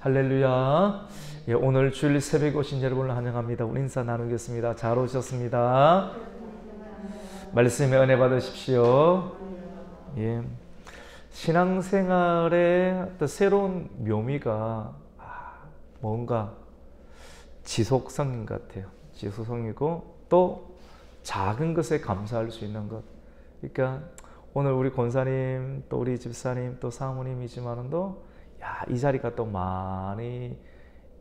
할렐루야. 예, 오늘 주일 새벽에 오신 여러분을 환영합니다. 우리 인사 나누겠습니다. 잘 오셨습니다. 말씀에 은혜 받으십시오. 예, 신앙생활의 또 새로운 묘미가 뭔가 지속성인 것 같아요. 지속성이고 또 작은 것에 감사할 수 있는 것. 그러니까 오늘 우리 권사님 또 우리 집사님 또 사모님이지만도 이 자리가 또 많이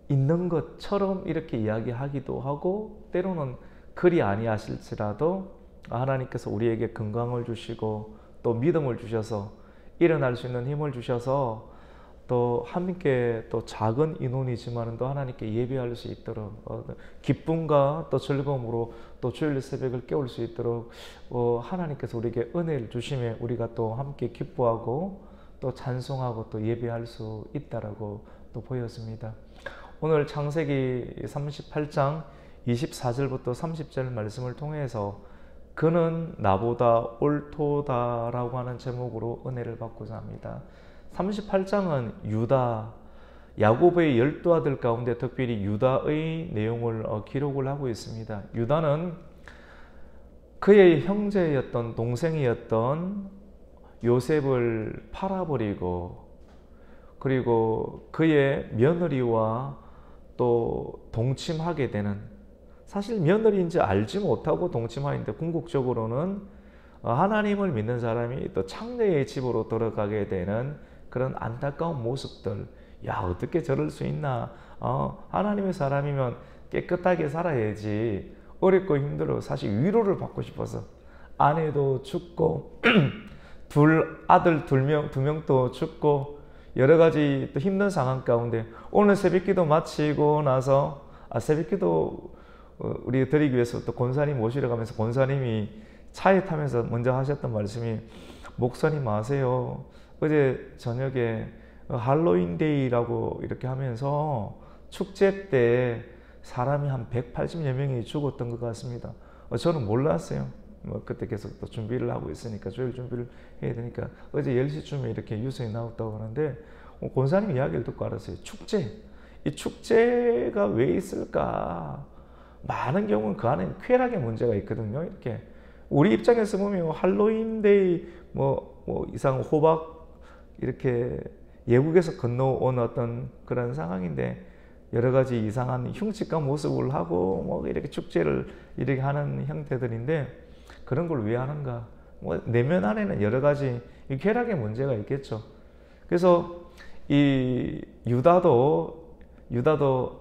있는 것처럼 이렇게 이야기하기도 하고, 때로는 그리 아니하실지라도 하나님께서 우리에게 건강을 주시고 또 믿음을 주셔서 일어날 수 있는 힘을 주셔서 또 함께 또 작은 인원이지만 또 하나님께 예배할 수 있도록 기쁨과 또 즐거움으로 또 주일 새벽을 깨울 수 있도록 하나님께서 우리에게 은혜를 주심에 우리가 또 함께 기뻐하고 또 찬송하고 또 예배할 수 있다라고 또 보였습니다. 오늘 창세기 38장 24절부터 30절 말씀을 통해서 그는 나보다 옳도다라고 하는 제목으로 은혜를 받고자 합니다. 38장은 유다, 야곱의 12아들 가운데 특별히 유다의 내용을 기록을 하고 있습니다. 유다는 그의 형제였던 동생이었던 요셉을 팔아버리고, 그리고 그의 며느리와 또 동침하게 되는, 사실 며느리인지 알지 못하고 동침하는데 궁극적으로는 하나님을 믿는 사람이 또 창녀의 집으로 들어가게 되는 그런 안타까운 모습들. 어떻게 저럴 수 있나. 하나님의 사람이면 깨끗하게 살아야지. 어렵고 힘들어. 사실 위로를 받고 싶어서 아내도 죽고 아들 두 명도 죽고 여러 가지 또 힘든 상황 가운데 오늘 새벽기도 마치고 나서 새벽기도 우리 드리기 위해서 또 권사님 모시러 가면서 권사님이 차에 타면서 먼저 하셨던 말씀이, 목사님 아세요? 어제 저녁에 할로윈데이라고 이렇게 하면서 축제 때 사람이 한 180여 명이 죽었던 것 같습니다. 저는 몰랐어요. 그때 계속 또 준비를 하고 있으니까, 주일 준비를 해야 되니까 어제 10시쯤에 이렇게 뉴스에 나왔다고 하는데 권사님 이야기를 듣고 알았어요. 이 축제가 왜 있을까? 많은 경우는 그 안에 쾌락의 문제가 있거든요. 이렇게 우리 입장에서 보면 할로윈데이 이상 호박 이렇게 외국에서 건너온 어떤 그런 상황인데 여러 가지 이상한 흉측한 모습을 하고 이렇게 축제를 이렇게 하는 형태들인데, 그런 걸 왜 하는가? 내면 안에는 여러 가지 쾌락의 문제가 있겠죠. 그래서 이 유다도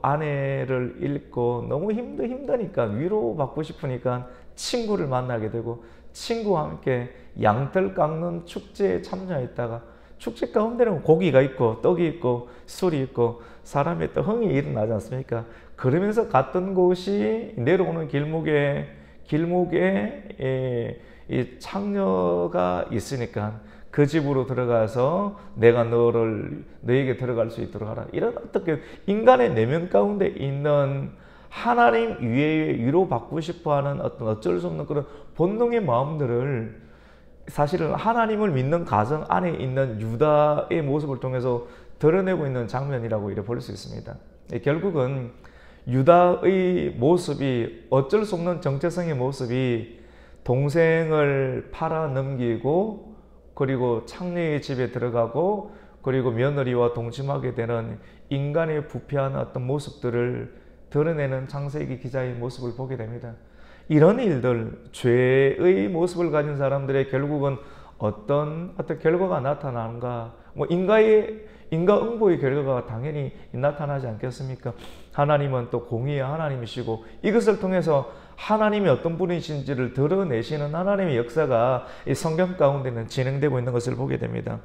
아내를 잃고 너무 힘드니까 위로받고 싶으니까 친구를 만나게 되고, 친구와 함께 양털 깎는 축제에 참여했다가, 축제 가운데는 고기가 있고 떡이 있고 술이 있고 사람의 또 흥이 일어나지 않습니까? 그러면서 갔던 곳이 내려오는 길목에 이 창녀가 있으니까 그 집으로 들어가서 내가 너에게 들어갈 수 있도록 하라. 이런 어떻게 인간의 내면 가운데 있는 하나님 위에 위로받고 싶어하는 어쩔 수 없는 그런 본능의 마음들을 사실은 하나님을 믿는 가정 안에 있는 유다의 모습을 통해서 드러내고 있는 장면이라고 이렇게 볼 수 있습니다. 결국은 유다의 모습이, 어쩔 수 없는 정체성의 모습이 동생을 팔아 넘기고 그리고 창녀의 집에 들어가고 그리고 며느리와 동침하게 되는 인간의 부패한 어떤 모습들을 드러내는 창세기 기자의 모습을 보게 됩니다. 이런 일들, 죄의 모습을 가진 사람들의 결국은 어떤 결과가 나타나는가? 인과응보의 결과가 당연히 나타나지 않겠습니까? 하나님은 또 공의의 하나님이시고 이것을 통해서 하나님이 어떤 분이신지를 드러내시는 하나님의 역사가 이 성경 가운데는 진행되고 있는 것을 보게 됩니다.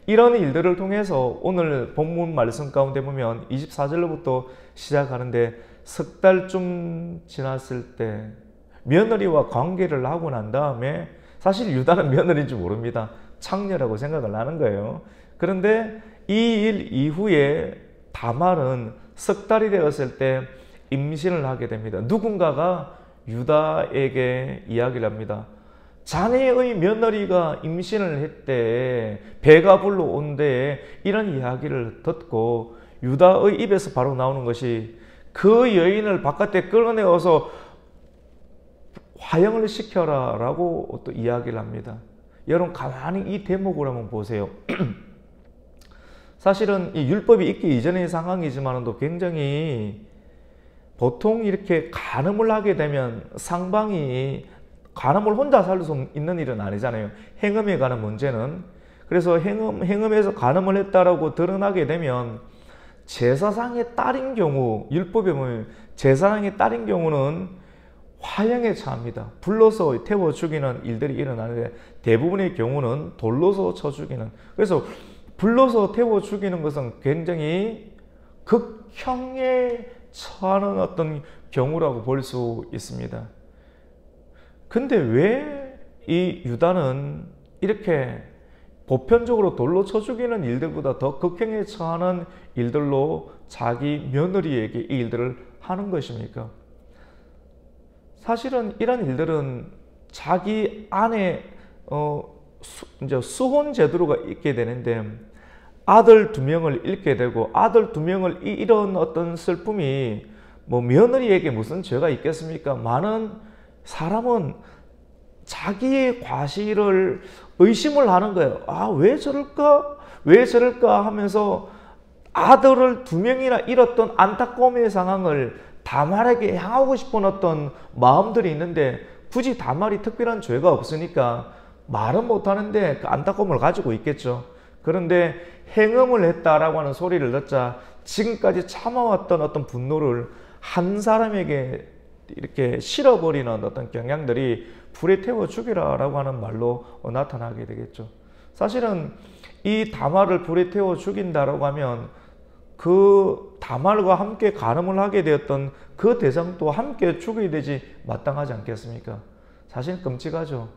이런 일들을 통해서 오늘 본문 말씀 가운데 보면 24절로부터 시작하는데, 석 달쯤 지났을 때 며느리와 관계를 하고 난 다음에, 사실 유다는 며느리인지 모릅니다. 창녀라고 생각을 하는 거예요. 그런데 이 일 이후에 다말은 석 달이 되었을 때 임신을 하게 됩니다. 누군가가 유다에게 이야기를 합니다. 자네의 며느리가 임신을 했대, 배가 불러온대. 이런 이야기를 듣고 유다의 입에서 바로 나오는 것이 그 여인을 바깥에 끌어내어서 화형을 시켜라 라고 또 이야기를 합니다. 여러분 가만히 이 대목을 한번 보세요. 사실은 이 율법이 있기 이전의 상황이지만도 굉장히 보통 이렇게 간음을 하게 되면 상방이 간음을 혼자 살 수 있는 일은 아니잖아요. 행음에 관한 문제는. 그래서 행음에서 간음을 했다라고 드러나게 되면 제사장의 딸인 경우, 율법에 보면 제사장의 딸인 경우는 화형에 처합니다. 불러서 태워 죽이는 일들이 일어나는데 대부분의 경우는 돌로서 쳐 죽이는. 그래서 불러서 태워 죽이는 것은 굉장히 극형에 처하는 어떤 경우라고 볼 수 있습니다. 근데 왜 이 유다는 이렇게 보편적으로 돌로 쳐 죽이는 일들보다 더 극형에 처하는 일들로 자기 며느리에게 이 일들을 하는 것입니까? 사실은 이런 일들은 자기 안에 이제 수혼 제도가 있게 되는데 아들 2명을 잃게 되고 아들 2명을 이런 어떤 슬픔이 뭐 며느리에게 무슨 죄가 있겠습니까? 많은 사람은 자기의 과실을 의심을 하는 거예요. 아, 왜 저럴까? 왜 저럴까? 하면서 아들을 2명이나 잃었던 안타까움의 상황을 다말에게 향하고 싶은 어떤 마음들이 있는데 굳이 다말이 특별한 죄가 없으니까 말은 못하는데 그 안타까움을 가지고 있겠죠. 그런데 행음을 했다라고 하는 소리를 듣자 지금까지 참아왔던 어떤 분노를 한 사람에게 이렇게 실어버리는 어떤 경향들이 불에 태워 죽이라라고 하는 말로 나타나게 되겠죠. 사실은 이 다말을 불에 태워 죽인다라고 하면 그 다말과 함께 간음을 하게 되었던 그 대상도 함께 죽여야 되지 마땅하지 않겠습니까? 사실 끔찍하죠.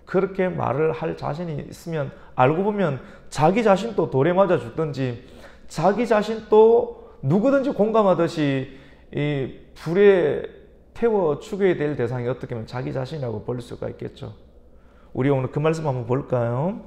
그렇게 말을 할 자신이 있으면 알고 보면 자기 자신도 돌에 맞아 죽든지 자기 자신도 누구든지 공감하듯이 이 불에 태워 죽여야 될 대상이 어떻게 보면 자기 자신이라고 볼 수가 있겠죠. 우리 오늘 그 말씀 한번 볼까요?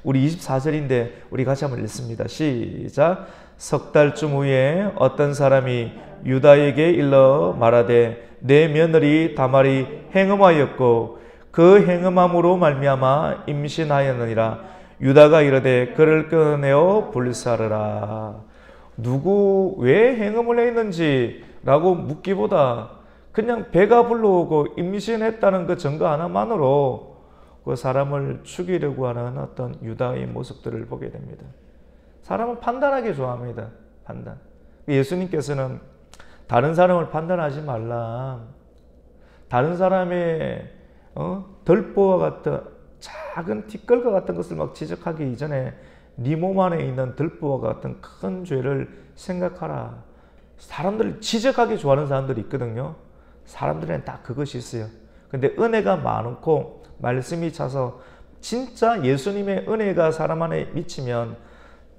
우리 24절인데 우리 같이 한번 읽습니다. 시작. 석 달쯤 후에 어떤 사람이 유다에게 일러 말하되 내 며느리 다말이 행음하였고 그 행음함으로 말미암아 임신하였느니라. 유다가 이르되 그를 끊어내어 불사르라. 누구 왜 행음을 했는지 라고 묻기보다 그냥 배가 불러오고 임신했다는 그 증거 하나만으로 그 사람을 죽이려고 하는 어떤 유다의 모습들을 보게 됩니다. 사람은 판단하기 좋아합니다. 판단. 예수님께서는 다른 사람을 판단하지 말라. 다른 사람의 덜보와 같은 작은 티끌과 같은 것을 막 지적하기 이전에 네 몸 안에 있는 덜보와 같은 큰 죄를 생각하라. 사람들을 지적하기 좋아하는 사람들이 있거든요. 사람들에는 다 그것이 있어요. 근데 은혜가 많고 말씀이 차서 진짜 예수님의 은혜가 사람 안에 미치면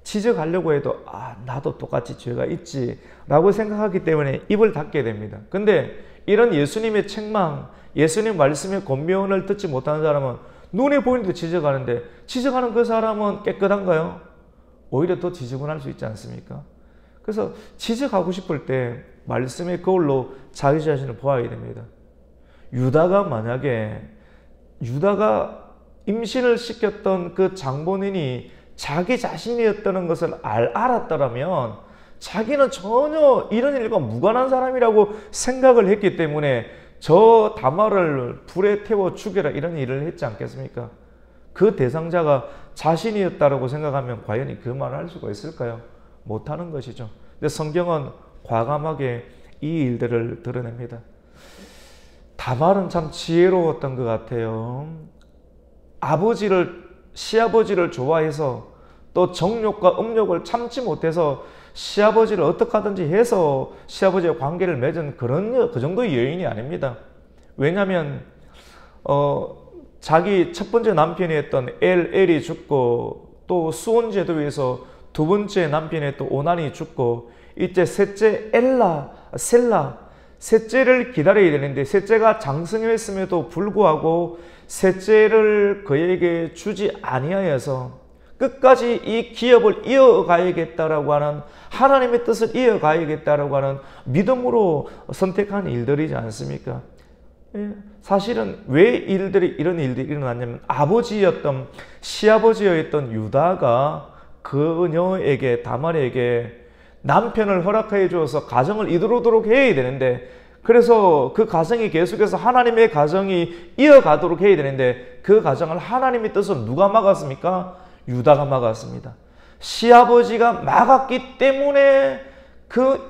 지적하려고 해도 나도 똑같이 죄가 있지 라고 생각하기 때문에 입을 닫게 됩니다. 근데 이런 예수님의 책망, 예수님 말씀의 권면을 듣지 못하는 사람은 눈에 보이는데 지적하는데 지적하는 그 사람은 깨끗한가요? 오히려 더 지저분할 수 있지 않습니까? 그래서 지적하고 싶을 때 말씀의 거울로 자기 자신을 보아야 됩니다. 유다가 임신을 시켰던 그 장본인이 자기 자신이었다는 것을 알았더라면 자기는 전혀 이런 일과 무관한 사람이라고 생각을 했기 때문에 저 다말을 불에 태워 죽여라 이런 일을 했지 않겠습니까? 그 대상자가 자신이었다고 생각하면 과연 그 말을 할 수가 있을까요? 못하는 것이죠. 근데 성경은 과감하게 이 일들을 드러냅니다. 다말은 참 지혜로웠던 것 같아요. 시아버지를 좋아해서 또 정욕과 음욕을 참지 못해서 시아버지를 어떻게 하든지 해서 시아버지와 관계를 맺은 그 정도의 여인이 아닙니다. 왜냐하면 자기 첫 번째 남편이 했던 엘이 죽고 또 수혼 제도에서 두 번째 남편이 또 오난이 죽고 이제 셋째 셋째를 기다려야 되는데 셋째가 장성했음에도 불구하고 셋째를 그에게 주지 아니하여서 끝까지 이 기업을 이어가야겠다라고 하는 하나님의 뜻을 이어가야겠다라고 하는 믿음으로 선택한 일들이지 않습니까? 사실은 왜 이런 일들이 일어났냐면 아버지였던 시아버지였던 유다가 그녀에게 다말에게 남편을 허락해 주어서 가정을 이루도록 해야 되는데, 그래서 그 가정이 계속해서 하나님의 가정이 이어가도록 해야 되는데 그 가정을 하나님의 뜻을 누가 막았습니까? 유다가 막았습니다. 시아버지가 막았기 때문에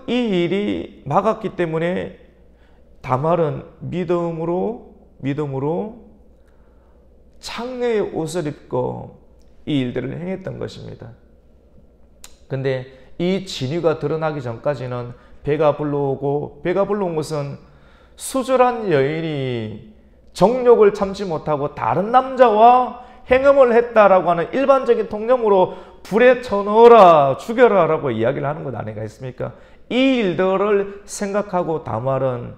이 일이 막았기 때문에 다말은 믿음으로 창녀의 옷을 입고 이 일들을 행했던 것입니다. 근데 이 진위가 드러나기 전까지는 배가 불러온 것은 수절한 여인이 정욕을 참지 못하고 다른 남자와 행음을 했다라고 하는 일반적인 통념으로 불에 쳐넣어라, 죽여라 라고 이야기를 하는 것 아니겠습니까? 이 일들을 생각하고 다말은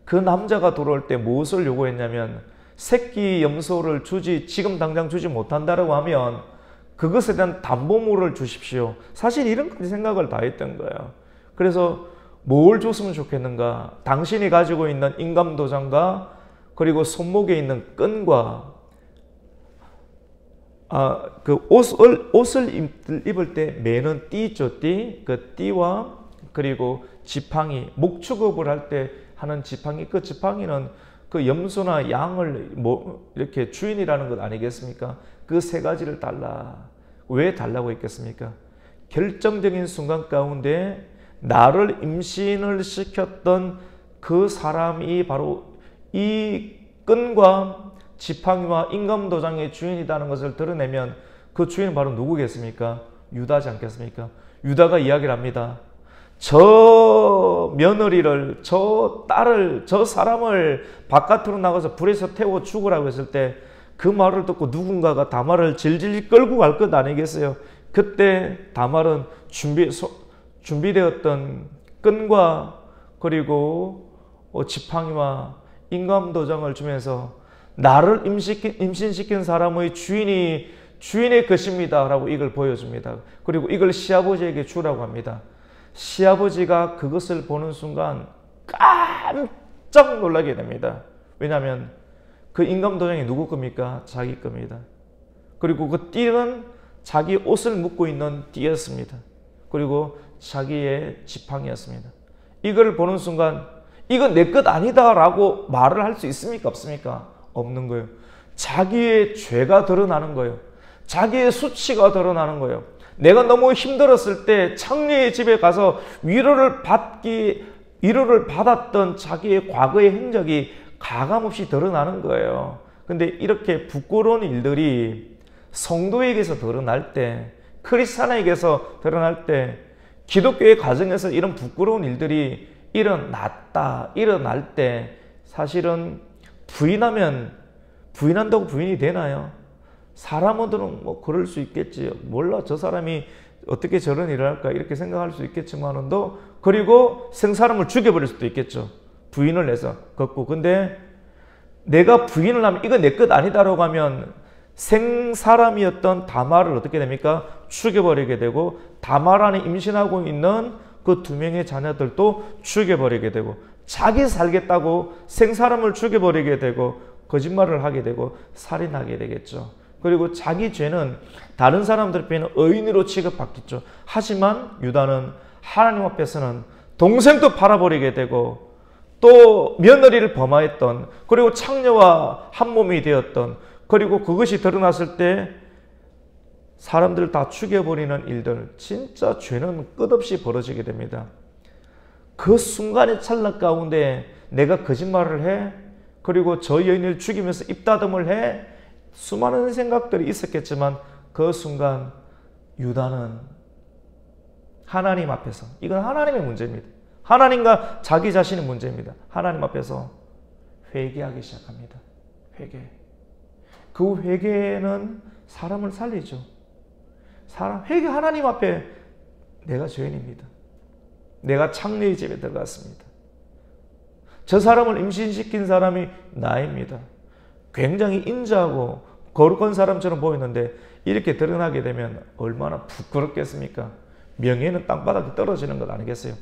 그 남자가 들어올 때 무엇을 요구했냐면, 새끼 염소를 지금 당장 주지 못한다라고 하면 그것에 대한 담보물을 주십시오. 사실 이런까지 생각을 다 했던 거예요. 그래서 뭘 줬으면 좋겠는가? 당신이 가지고 있는 인감도장과 그리고 손목에 있는 끈과 그 옷을 입을 때 매는 띠 있죠, 띠. 그 띠와 그리고 지팡이, 목축업을 할 때 하는 지팡이, 그 지팡이는 그 염소나 양을 이렇게 주인이라는 것 아니겠습니까? 그 세 가지를 달라. 왜 달라고 했겠습니까? 결정적인 순간 가운데 나를 임신을 시켰던 그 사람이 바로 이 끈과 지팡이와 인감도장의 주인이라는 것을 드러내면 그 주인은 바로 누구겠습니까? 유다지 않겠습니까? 유다가 이야기를 합니다. 저 며느리를, 저 딸을, 저 사람을 바깥으로 나가서 불에서 태워 죽으라고 했을 때 그 말을 듣고 누군가가 다말을 질질 끌고 갈 것 아니겠어요? 그때 다말은 준비되었던 끈과 그리고 지팡이와 인감도장을 주면서 나를 임신시킨 사람의 주인의 것입니다 라고 이걸 보여줍니다. 그리고 이걸 시아버지에게 주라고 합니다. 시아버지가 그것을 보는 순간 깜짝 놀라게 됩니다. 왜냐하면 그 인감도장이 누구 겁니까? 자기 겁니다. 그리고 그 띠는 자기 옷을 묶고 있는 띠였습니다. 그리고 자기의 지팡이였습니다. 이걸 보는 순간 이건 내 것 아니다 라고 말을 할 수 있습니까? 없습니까? 없는 거예요. 자기의 죄가 드러나는 거예요. 자기의 수치가 드러나는 거예요. 내가 너무 힘들었을 때 창녀의 집에 가서 위로를 받았던 자기의 과거의 흔적이 가감없이 드러나는 거예요. 근데 이렇게 부끄러운 일들이 성도에게서 드러날 때, 크리스찬에게서 드러날 때, 기독교의 가정에서 이런 부끄러운 일들이 일어날 때 사실은 부인한다고 부인이 되나요? 사람들은 뭐 그럴 수 있겠지. 몰라, 저 사람이 어떻게 저런 일을 할까 이렇게 생각할 수 있겠지만도, 그리고 생사람을 죽여버릴 수도 있겠죠. 부인을 해서 걷고. 근데 내가 부인을 하면 이거 내 것 아니다라고 하면 생사람이었던 다말을 어떻게 됩니까? 죽여버리게 되고, 다말 안에 임신하고 있는 그 2명의 자녀들도 죽여버리게 되고, 자기 살겠다고 생사람을 죽여버리게 되고, 거짓말을 하게 되고, 살인하게 되겠죠. 그리고 자기 죄는 다른 사람들 앞에는 의인으로 취급받겠죠. 하지만 유다는 하나님 앞에서는 동생도 팔아버리게 되고, 또 며느리를 범하였던, 그리고 창녀와 한 몸이 되었던, 그리고 그것이 드러났을 때 사람들을 다 죽여버리는 일들, 진짜 죄는 끝없이 벌어지게 됩니다. 그 순간의 찰나 가운데 내가 거짓말을 해, 그리고 저 여인을 죽이면서 입다듬을 해, 수많은 생각들이 있었겠지만 그 순간 유다는 하나님 앞에서, 이건 하나님의 문제입니다. 하나님과 자기 자신의 문제입니다. 하나님 앞에서 회개하기 시작합니다. 그 회개는 사람을 살리죠. 하나님 앞에 내가 죄인입니다. 내가 창녀의 집에 들어갔습니다. 저 사람을 임신시킨 사람이 나입니다. 굉장히 인자하고 거룩한 사람처럼 보이는데 이렇게 드러나게 되면 얼마나 부끄럽겠습니까? 명예는 땅바닥에 떨어지는 것 아니겠어요?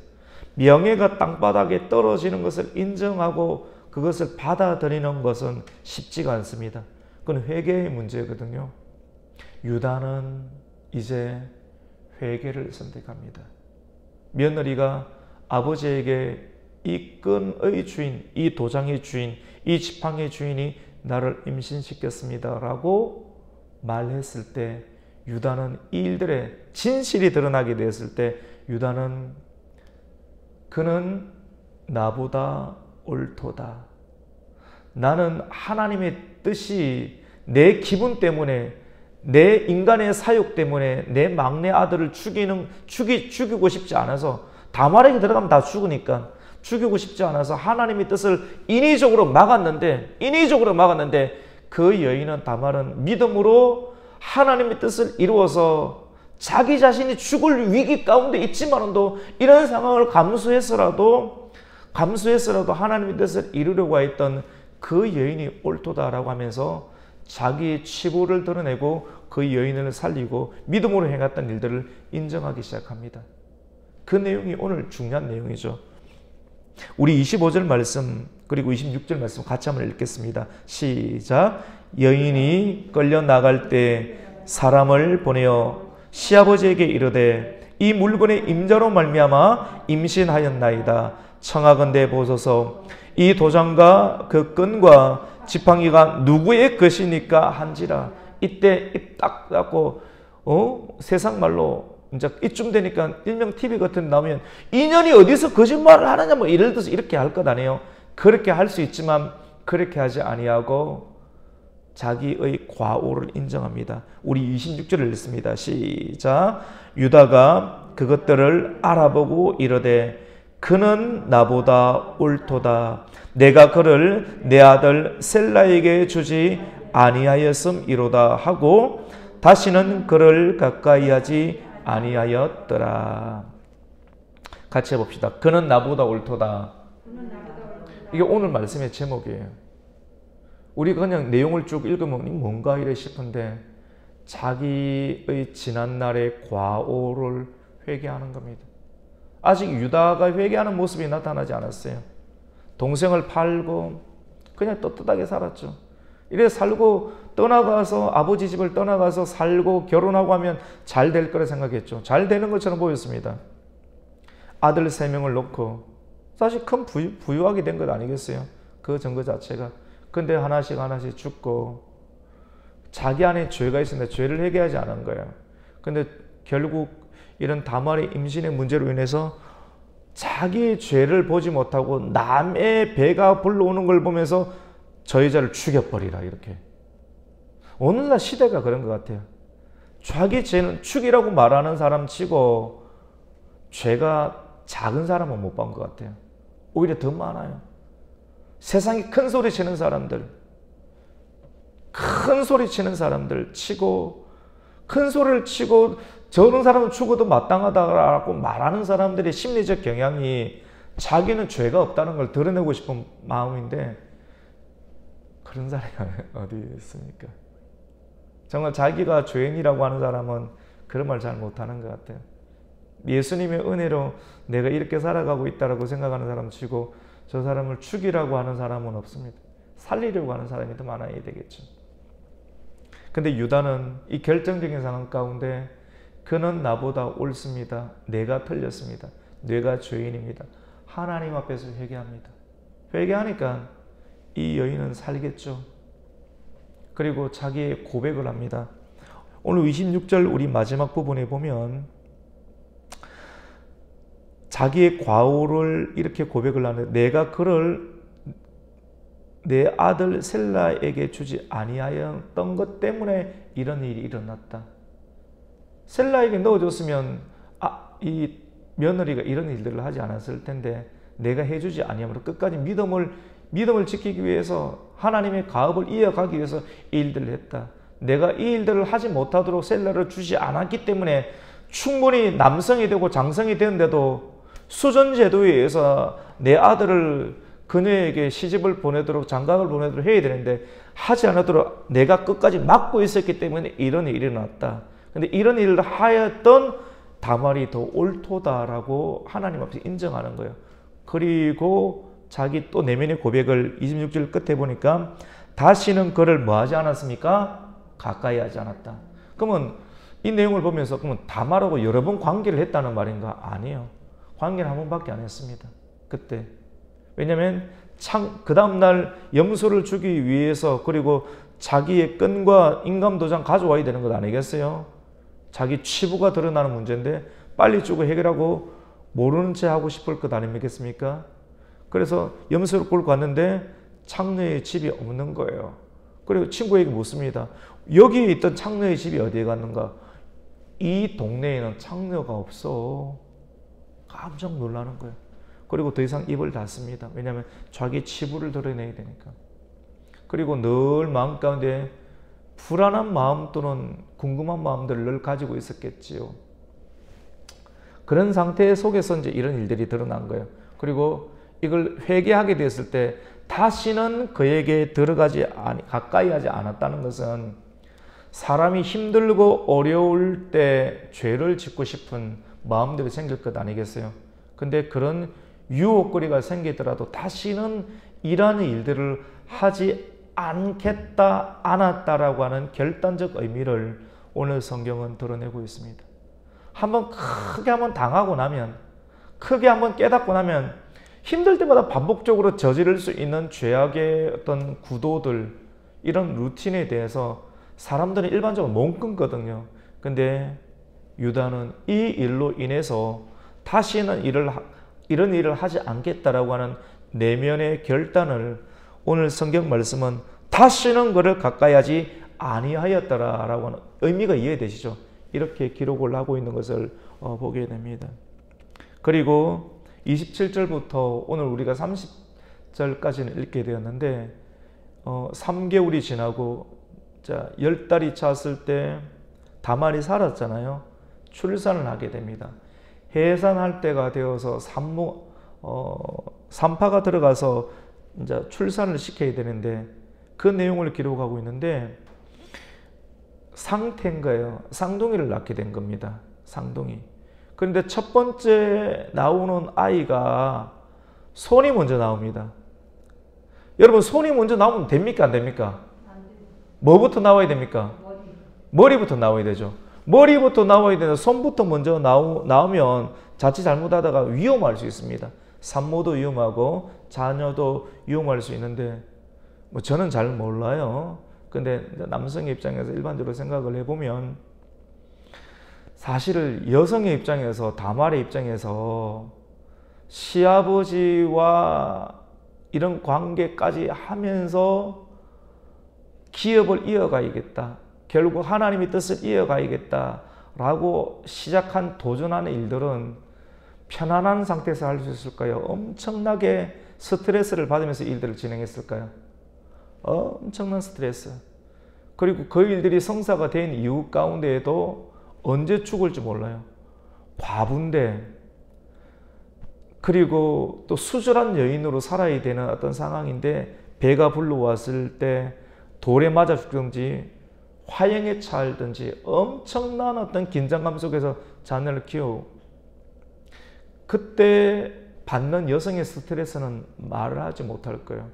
명예가 땅바닥에 떨어지는 것을 인정하고 그것을 받아들이는 것은 쉽지가 않습니다. 그건 회개의 문제거든요. 유다는 이제 회개를 선택합니다. 며느리가 아버지에게 이 끈의 주인, 이 도장의 주인, 이 지팡이의 주인이 나를 임신시켰습니다 라고 말했을 때 유다는 이 일들의 진실이 드러나게 되었을 때 유다는 그는 나보다 옳도다. 나는 하나님의 뜻이 내 기분 때문에 내 인간의 사욕 때문에 내 막내 아들을 죽이고 싶지 않아서 다말에게 들어가면 다 죽으니까 죽이고 싶지 않아서 하나님의 뜻을 인위적으로 막았는데 그 여인은 다말은 믿음으로 하나님의 뜻을 이루어서 자기 자신이 죽을 위기 가운데 있지만도 이런 상황을 감수해서라도 하나님의 뜻을 이루려고 했던 그 여인이 옳도다라고 하면서 자기의 치부를 드러내고 그 여인을 살리고 믿음으로 행했던 일들을 인정하기 시작합니다. 그 내용이 오늘 중요한 내용이죠. 우리 25절 말씀 그리고 26절 말씀 같이 한번 읽겠습니다. 시작. 여인이 끌려 나갈 때 사람을 보내어 시아버지에게 이르되 이 물건의 임자로 말미암아 임신하였나이다. 청하건대 보소서 이 도장과 그 끈과 지팡이가 누구의 것이니까 한지라. 이때 입 딱 닫고 세상 말로 이제 이쯤 되니까 일명 TV 같은 데 나오면 인연이 어디서 거짓말을 하느냐 뭐 예를 들어서 이렇게 할 것 아니에요. 그렇게 할 수 있지만 그렇게 하지 아니하고 자기의 과오를 인정합니다. 우리 26절을 읽습니다. 시작. 유다가 그것들을 알아보고 이르되 그는 나보다 옳도다. 내가 그를 내 아들 셀라에게 주지 아니하였음이로다 하고 다시는 그를 가까이 하지 아니하였더라. 같이 해봅시다. 그는 나보다 옳도다. 이게 오늘 말씀의 제목이에요. 우리가 그냥 내용을 쭉 읽으면 뭔가 이래 싶은데 자기의 지난날의 과오를 회개하는 겁니다. 아직 유다가 회개하는 모습이 나타나지 않았어요. 동생을 팔고 그냥 떳떳하게 살았죠. 이래 살고 떠나가서 아버지 집을 떠나가서 살고 결혼하고 하면 잘 될 거라 생각했죠. 잘 되는 것처럼 보였습니다. 아들 3명을 놓고 사실 큰 부유하게 된 것 아니겠어요? 그 증거 자체가. 근데 하나씩 죽고 자기 안에 죄가 있으니까 죄를 회개하지 않은 거예요. 근데 결국 이런 다말의 임신의 문제로 인해서 자기의 죄를 보지 못하고 남의 배가 불러오는 걸 보면서 저 여자를 죽여버리라 이렇게. 오늘날 시대가 그런 것 같아요. 자기 죄는 죽이라고 말하는 사람 치고 죄가 작은 사람은 못 본 것 같아요. 오히려 더 많아요. 세상에 큰 소리 치는 사람들, 큰 소리 치는 사람들 치고 큰 소리를 치고 저런 사람은 죽어도 마땅하다고 말하는 사람들의 심리적 경향이 자기는 죄가 없다는 걸 드러내고 싶은 마음인데 그런 사람이 어디 있습니까? 정말 자기가 죄인이라고 하는 사람은 그런 말 잘 못하는 것 같아요. 예수님의 은혜로 내가 이렇게 살아가고 있다고 생각하는 사람 치고 저 사람을 죽이라고 하는 사람은 없습니다. 살리려고 하는 사람이 더 많아야 되겠죠. 근데 유다는 이 결정적인 상황 가운데 그는 나보다 옳습니다. 내가 틀렸습니다. 내가 죄인입니다. 하나님 앞에서 회개합니다. 회개하니까 이 여인은 살겠죠. 그리고 자기의 고백을 합니다. 오늘 26절 우리 마지막 부분에 보면 자기의 과오를 이렇게 고백을 하는데 내가 그를 내 아들 셀라에게 주지 아니하였던 것 때문에 이런 일이 일어났다. 셀라에게 넣어줬으면 이 며느리가 이런 일들을 하지 않았을 텐데 내가 해주지 아니함으로 끝까지 믿음을 지키기 위해서 하나님의 가업을 이어가기 위해서 이 일들을 했다. 내가 이 일들을 하지 못하도록 셀라를 주지 않았기 때문에 충분히 남성이 되고 장성이 되는데도 수전제도에 의해서 내 아들을 그녀에게 시집을 보내도록 장가를 보내도록 해야 되는데 하지 않도록 내가 끝까지 막고 있었기 때문에 이런 일이 일어났다. 근데 이런 일을 하였던 다말이 더 옳도다라고 하나님 앞에서 인정하는 거예요. 그리고 자기 또 내면의 고백을 26절 끝에 보니까 다시는 그를 뭐 하지 않았습니까? 가까이 하지 않았다. 그러면 이 내용을 보면서 그러면 다말하고 여러 번 관계를 했다는 말인가? 아니에요. 관계를 한 번밖에 안 했습니다. 그때. 왜냐하면 그 다음날 염소를 주기 위해서 그리고 자기의 끈과 인감도장 가져와야 되는 것 아니겠어요? 자기 치부가 드러나는 문제인데 빨리 주고 해결하고 모르는 채 하고 싶을 것 아니겠습니까? 그래서 염소를 끌고 갔는데 창녀의 집이 없는 거예요. 그리고 친구에게 묻습니다. 여기에 있던 창녀의 집이 어디에 갔는가? 이 동네에는 창녀가 없어. 깜짝 놀라는 거예요. 그리고 더 이상 입을 닫습니다. 왜냐하면 자기 치부를 드러내야 되니까. 그리고 늘 마음 가운데 불안한 마음 또는 궁금한 마음들을 늘 가지고 있었겠지요. 그런 상태 속에서 이제 이런 일들이 드러난 거예요. 그리고 이걸 회개하게 됐을 때 다시는 그에게 가까이 하지 않았다는 것은 사람이 힘들고 어려울 때 죄를 짓고 싶은 마음들이 생길 것 아니겠어요? 근데 그런 유혹거리가 생기더라도 다시는 이러한 일들을 하지 않았다라고 하는 결단적 의미를 오늘 성경은 드러내고 있습니다. 크게 한번 당하고 나면, 크게 한번 깨닫고 나면 힘들 때마다 반복적으로 저지를 수 있는 죄악의 어떤 구도들, 이런 루틴에 대해서 사람들은 일반적으로 못 끊거든요. 근데 유다는 이 일로 인해서 다시는 이런 일을 하지 않겠다라고 하는 내면의 결단을 오늘 성경 말씀은 다시는 그를 가까이 하지 아니하였더라라고 하는 의미가 이해되시죠? 이렇게 기록을 하고 있는 것을 보게 됩니다. 그리고 27절부터 오늘 우리가 30절까지는 읽게 되었는데 3개월이 지나고 10달이 찼을 때 다말이 살았잖아요. 출산을 하게 됩니다. 해산할 때가 되어서 산파가 들어가서 이제 출산을 시켜야 되는데 그 내용을 기록하고 있는데 상태인 거예요. 쌍둥이를 낳게 된 겁니다. 쌍둥이. 그런데 첫 번째 나오는 아이가 손이 먼저 나옵니다. 여러분 손이 먼저 나오면 됩니까? 안 됩니까? 뭐부터 나와야 됩니까? 머리부터 나와야 되죠. 머리부터 나와야 되는데 손부터 먼저 나오면 자칫 잘못하다가 위험할 수 있습니다. 산모도 위험하고 자녀도 위험할 수 있는데 저는 잘 몰라요. 근데 남성의 입장에서 일반적으로 생각을 해보면 사실 여성의 입장에서 다말의 입장에서 시아버지와 이런 관계까지 하면서 기업을 이어가야겠다. 결국 하나님의 뜻을 이어가야겠다라고 시작한 도전하는 일들은 편안한 상태에서 할 수 있을까요? 엄청나게 스트레스를 받으면서 일들을 진행했을까요? 엄청난 스트레스. 그리고 그 일들이 성사가 된 이유 가운데에도 언제 죽을지 몰라요. 과부인데 그리고 또 수절한 여인으로 살아야 되는 어떤 상황인데 배가 불러왔을 때 돌에 맞아 죽든지 화형에 차든지 엄청난 어떤 긴장감 속에서 자녀를 키우고 그때 받는 여성의 스트레스는 말을 하지 못할 거예요.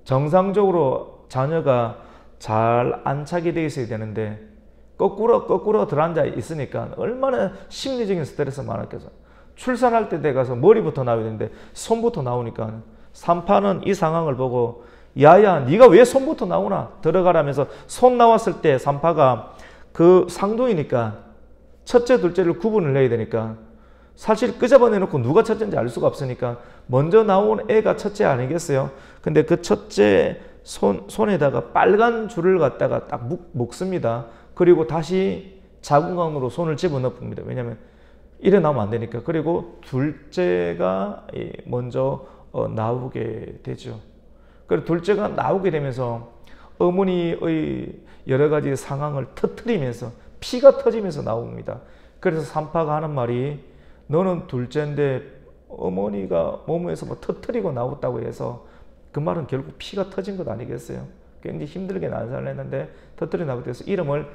정상적으로 자녀가 잘 안착이 되어 있어야 되는데 거꾸로 들어앉아 있으니까 얼마나 심리적인 스트레스가 많았겠어요. 출산할 때 돼가서 머리부터 나와야 되는데 손부터 나오니까 산파는 이 상황을 보고 야야 네가 왜 손부터 나오나 들어가라면서 손 나왔을 때 산파가 그 상둥이니까 첫째 둘째를 구분을 해야 되니까 사실 끄집어내놓고 누가 첫째인지 알 수가 없으니까 먼저 나온 애가 첫째 아니겠어요? 근데 그 첫째 손에다가 빨간 줄을 갖다가 딱 묶습니다. 그리고 다시 자궁관으로 손을 집어넣습니다. 왜냐하면 이래 나오면 안 되니까. 그리고 둘째가 먼저 나오게 되죠. 그리고 둘째가 나오게 되면서 어머니의 여러 가지 상황을 터뜨리면서 피가 터지면서 나옵니다. 그래서 산파가 하는 말이 너는 둘째인데 어머니가 몸에서 뭐 터뜨리고 나왔다고 해서 그 말은 결국 피가 터진 것 아니겠어요? 굉장히 힘들게 난사를 했는데 터뜨려 나오게 돼서 이름을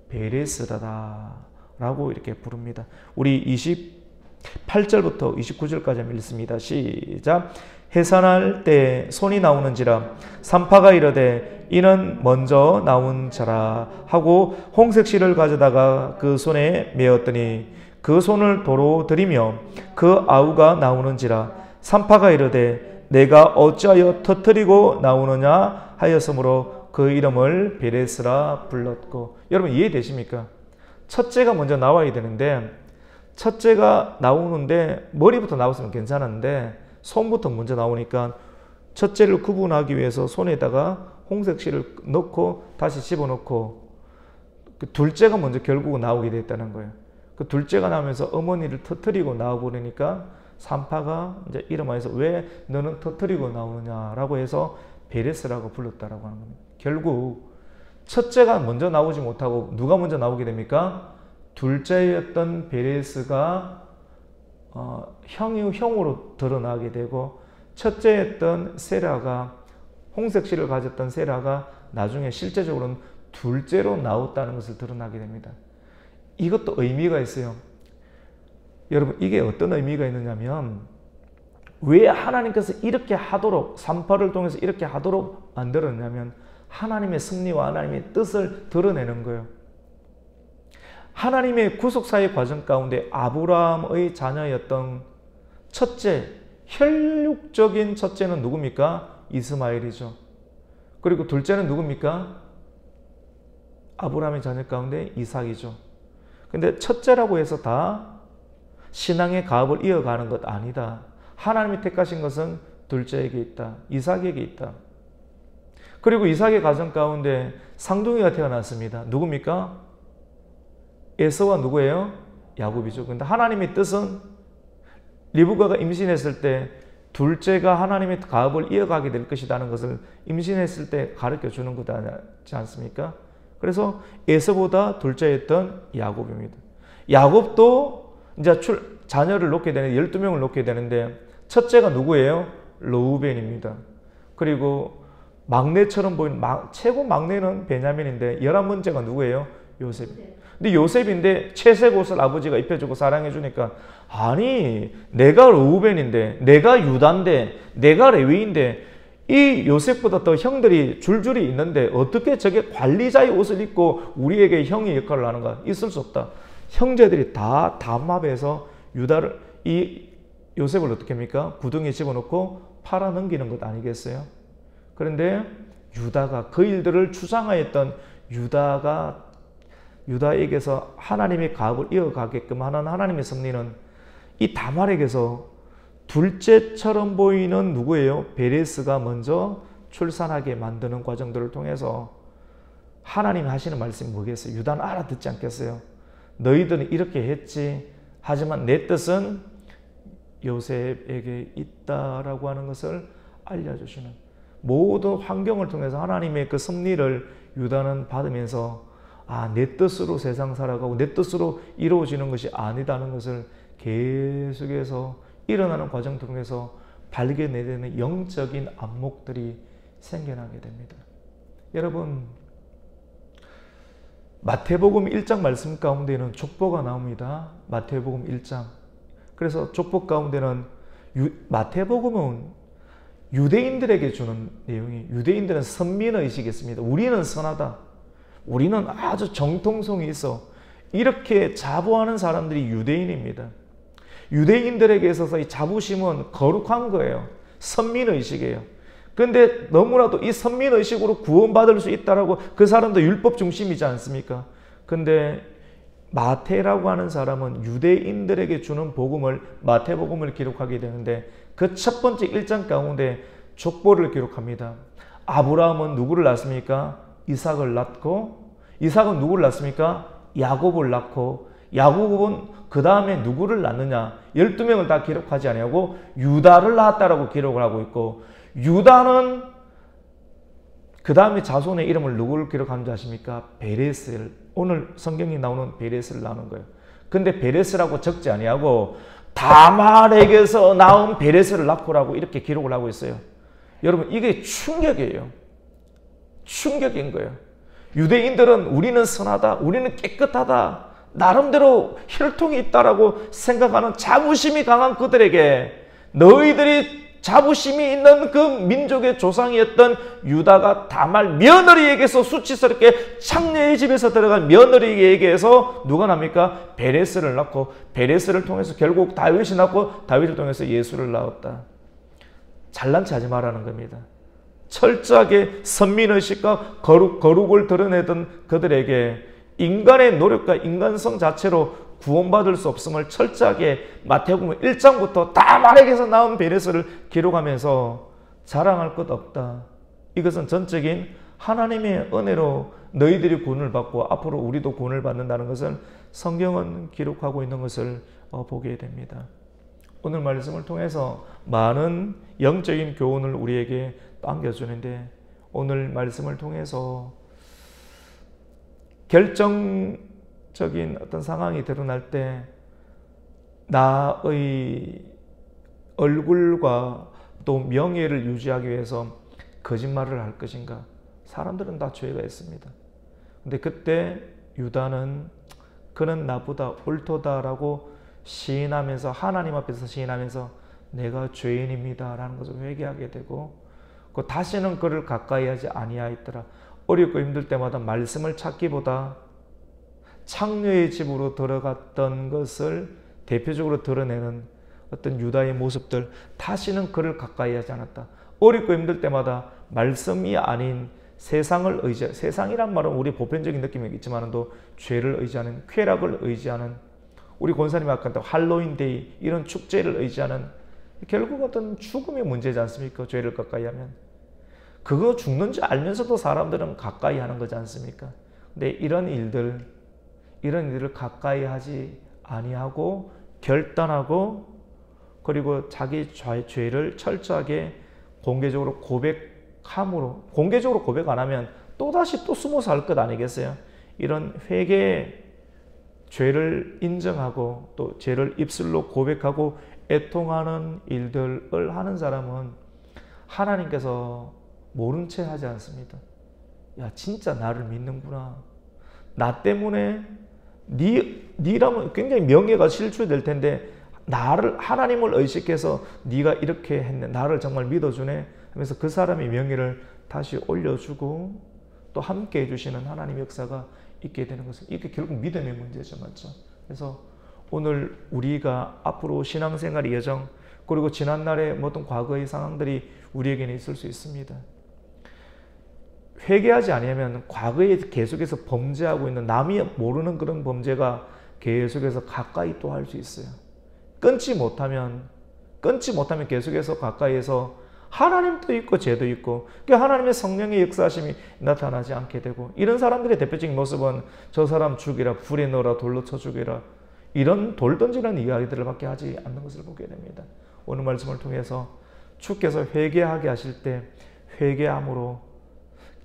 베레스다 라고 이렇게 부릅니다. 우리 28절부터 29절까지 한번 읽습니다. 시작. 해산할 때 손이 나오는지라 산파가 이르되 이는 먼저 나온 자라 하고 홍색 실을 가져다가 그 손에 메었더니 그 손을 도로 들이며 그 아우가 나오는지라 산파가 이르되 내가 어찌하여 터뜨리고 나오느냐 하였으므로 그 이름을 베레스라 불렀고. 여러분 이해되십니까? 첫째가 먼저 나와야 되는데 첫째가 나오는데 머리부터 나왔으면 괜찮았는데 손부터 먼저 나오니까 첫째를 구분하기 위해서 손에다가 홍색 실을 넣고 다시 집어넣고 그 둘째가 먼저 결국은 나오게 됐다는 거예요. 그 둘째가 나오면서 어머니를 터뜨리고 나와버리니까 산파가 이제 이름하여서 왜 너는 터뜨리고 나오느냐라고 해서 베레스라고 불렀다라고 하는 겁니다. 결국 첫째가 먼저 나오지 못하고 누가 먼저 나오게 됩니까? 둘째였던 베레스가 형으로 드러나게 되고 첫째였던 세라가 홍색 실을 가졌던 세라가 나중에 실제적으로는 둘째로 나왔다는 것을 드러나게 됩니다. 이것도 의미가 있어요. 여러분 이게 어떤 의미가 있느냐면 왜 하나님께서 이렇게 하도록 산파를 통해서 이렇게 하도록 만들었냐면 하나님의 승리와 하나님의 뜻을 드러내는 거예요. 하나님의 구속사의 과정 가운데 아브라함의 자녀였던 첫째, 혈육적인 첫째는 누굽니까? 이스마엘이죠. 그리고 둘째는 누굽니까? 아브라함의 자녀 가운데 이삭이죠. 근데 첫째라고 해서 다 신앙의 가업을 이어가는 것 아니다. 하나님이 택하신 것은 둘째에게 있다. 이삭에게 있다. 그리고 이삭의 가정 가운데 쌍둥이가 태어났습니다. 누굽니까? 에서와 누구예요? 야곱이죠. 근데 하나님의 뜻은 리브가가 임신했을 때 둘째가 하나님의 가업을 이어가게 될 것이라는 것을 임신했을 때 가르쳐 주는 거지 않습니까? 그래서 에서보다 둘째였던 야곱입니다. 야곱도 이제 자녀를 놓게 되는 12명을 놓게 되는데 첫째가 누구예요? 르우벤입니다. 그리고 막내처럼 보이는 최고 막내는 베냐민인데 11번째가 누구예요? 요셉. 근데 요셉인데 채색 옷을 아버지가 입혀주고 사랑해주니까 아니 내가 르우벤인데 내가 유다인데 내가 레위인데 이 요셉보다 더 형들이 줄줄이 있는데 어떻게 저게 관리자의 옷을 입고 우리에게 형의 역할을 하는가? 있을 수 없다. 형제들이 다 담합해서 이 요셉을 어떻게 합니까? 구덩이에 집어넣고 팔아넘기는 것 아니겠어요? 그런데 유다가 그 일들을 추상화했던 유다에게서 하나님의 가업을 이어가게끔 하는 하나님의 섭리는 이 다말에게서 둘째처럼 보이는 누구예요? 베레스가 먼저 출산하게 만드는 과정들을 통해서 하나님이 하시는 말씀이 뭐겠어요? 유다는 알아듣지 않겠어요? 너희들은 이렇게 했지. 하지만 내 뜻은 요셉에게 있다라고 하는 것을 알려주시는 모든 환경을 통해서 하나님의 그 섭리를 유다는 받으면서 내 뜻으로 세상 살아가고 내 뜻으로 이루어지는 것이 아니다는 것을 계속해서 일어나는 과정 통해서 발견되는 영적인 안목들이 생겨나게 됩니다. 여러분 마태복음 1장 말씀 가운데는 족보가 나옵니다. 마태복음 1장. 그래서 족보 가운데는 마태복음은 유대인들에게 주는 내용이 유대인들은 선민의식이 있습니다. 우리는 선하다. 우리는 아주 정통성이 있어. 이렇게 자부하는 사람들이 유대인입니다. 유대인들에게 있어서 이 자부심은 거룩한 거예요. 선민의식이에요. 그런데 너무나도 이 선민의식으로 구원받을 수 있다라고 그 사람도 율법 중심이지 않습니까? 근데 마태라고 하는 사람은 유대인들에게 주는 복음을 마태복음을 기록하게 되는데 그 첫 번째 1장 가운데 족보를 기록합니다. 아브라함은 누구를 낳습니까? 이삭을 낳고 이삭은 누구를 낳습니까? 야곱을 낳고 야곱은 그 다음에 누구를 낳느냐? 12명을 다 기록하지 아니하고 유다를 낳았다라고 기록을 하고 있고 유다는 그 다음에 자손의 이름을 누구를 기록하는지 아십니까? 베레스를 오늘 성경에 나오는 베레스를 낳는 거예요. 근데 베레스라고 적지 아니하고 다말에게서 나온 베레스를 낳고라고 이렇게 기록을 하고 있어요. 여러분, 이게 충격이에요. 충격인 거예요. 유대인들은 우리는 선하다, 우리는 깨끗하다, 나름대로 혈통이 있다라고 생각하는 자부심이 강한 그들에게 너희들이 자부심이 있는 그 민족의 조상이었던 유다가 다말 며느리에게서 수치스럽게 창녀의 집에서 들어간 며느리에게서 누가 납니까? 베레스를 낳고 베레스를 통해서 결국 다윗이 낳고 다윗을 통해서 예수를 낳았다. 잘난 체 하지 말라는 겁니다. 철저하게 선민의식과 거룩을 드러내던 그들에게 인간의 노력과 인간성 자체로 구원받을 수 없음을 철저하게 마태복음 1장부터 다말에게서 나온 베레스를 기록하면서 자랑할 것 없다. 이것은 전적인 하나님의 은혜로 너희들이 구원을 받고 앞으로 우리도 구원을 받는다는 것을 성경은 기록하고 있는 것을 보게 됩니다. 오늘 말씀을 통해서 많은 영적인 교훈을 우리에게 안겨주는데, 오늘 말씀을 통해서 결정적인 어떤 상황이 드러날 때 나의 얼굴과 또 명예를 유지하기 위해서 거짓말을 할 것인가? 사람들은 다 죄가 있습니다. 근데 그때 유다는 그는 나보다 옳도다라고 시인하면서, 하나님 앞에서 시인하면서 내가 죄인입니다 라는 것을 회개하게 되고, 다시는 그를 가까이 하지 아니하였더라. 어렵고 힘들 때마다 말씀을 찾기보다 창녀의 집으로 들어갔던 것을 대표적으로 드러내는 어떤 유다의 모습들, 다시는 그를 가까이 하지 않았다. 어렵고 힘들 때마다 말씀이 아닌 세상을 의지하는, 세상이란 말은 우리 보편적인 느낌이 있지만도 죄를 의지하는, 쾌락을 의지하는, 우리 권사님이 아까 할로윈데이 이런 축제를 의지하는, 결국 어떤 죽음의 문제지 않습니까? 죄를 가까이 하면. 그거 죽는지 알면서도 사람들은 가까이 하는 거지 않습니까? 근데 이런 일들을 가까이 하지 아니하고 결단하고, 그리고 자기 죄를 철저하게 공개적으로 고백함으로, 공개적으로 고백 안 하면 또다시 또 숨어서 할 것 아니겠어요? 이런 회개, 죄를 인정하고 또 죄를 입술로 고백하고 애통하는 일들을 하는 사람은 하나님께서 모른 채 하지 않습니다. 야, 진짜 나를 믿는구나. 나 때문에 니라면 굉장히 명예가 실추될 텐데 하나님을 의식해서 네가 이렇게 했네, 나를 정말 믿어주네 하면서 그 사람의 명예를 다시 올려주고 또 함께 해주시는 하나님의 역사가 있게 되는 것은, 이게 결국 믿음의 문제죠. 맞죠? 그래서 오늘 우리가 앞으로 신앙생활의 여정, 그리고 지난날의 모든 과거의 상황들이 우리에게는 있을 수 있습니다. 회개하지 않으면 과거에 계속해서 범죄하고 있는, 남이 모르는 그런 범죄가 계속해서 가까이 또 할 수 있어요. 끊지 못하면 계속해서 가까이에서 하나님도 있고 죄도 있고, 하나님의 성령의 역사하심이 나타나지 않게 되고, 이런 사람들의 대표적인 모습은 저 사람 죽이라, 불에 넣어라, 돌로 쳐 죽이라, 이런 돌 던지는 이야기들을 밖에 하지 않는 것을 보게 됩니다. 오늘 말씀을 통해서 주께서 회개하게 하실 때 회개함으로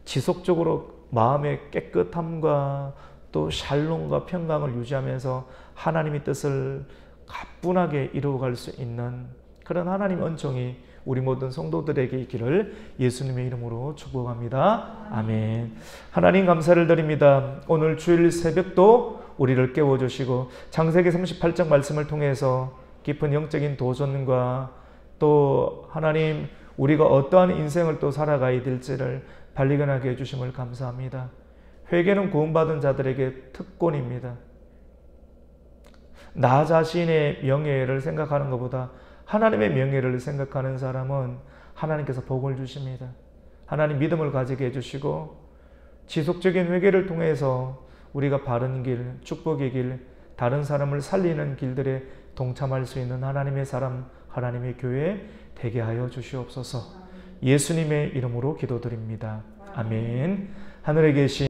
지속적으로 마음의 깨끗함과 또 샬롬과 평강을 유지하면서 하나님의 뜻을 가뿐하게 이루어갈 수 있는 그런 하나님 은총이 우리 모든 성도들에게 있기를 예수님의 이름으로 축복합니다. 아멘. 하나님 감사를 드립니다. 오늘 주일 새벽도 우리를 깨워주시고 창세기 38장 말씀을 통해서 깊은 영적인 도전과 또 하나님 우리가 어떠한 인생을 또 살아가야 될지를 발견하게 해주심을 감사합니다. 회개는 구원받은 자들에게 특권입니다. 나 자신의 명예를 생각하는 것보다 하나님의 명예를 생각하는 사람은 하나님께서 복을 주십니다. 하나님 믿음을 가지게 해주시고 지속적인 회개를 통해서 우리가 바른 길, 축복의 길, 다른 사람을 살리는 길들에 동참할 수 있는 하나님의 사람, 하나님의 교회 되게 하여 주시옵소서. 예수님의 이름으로 기도드립니다. 아멘. 하늘에 계신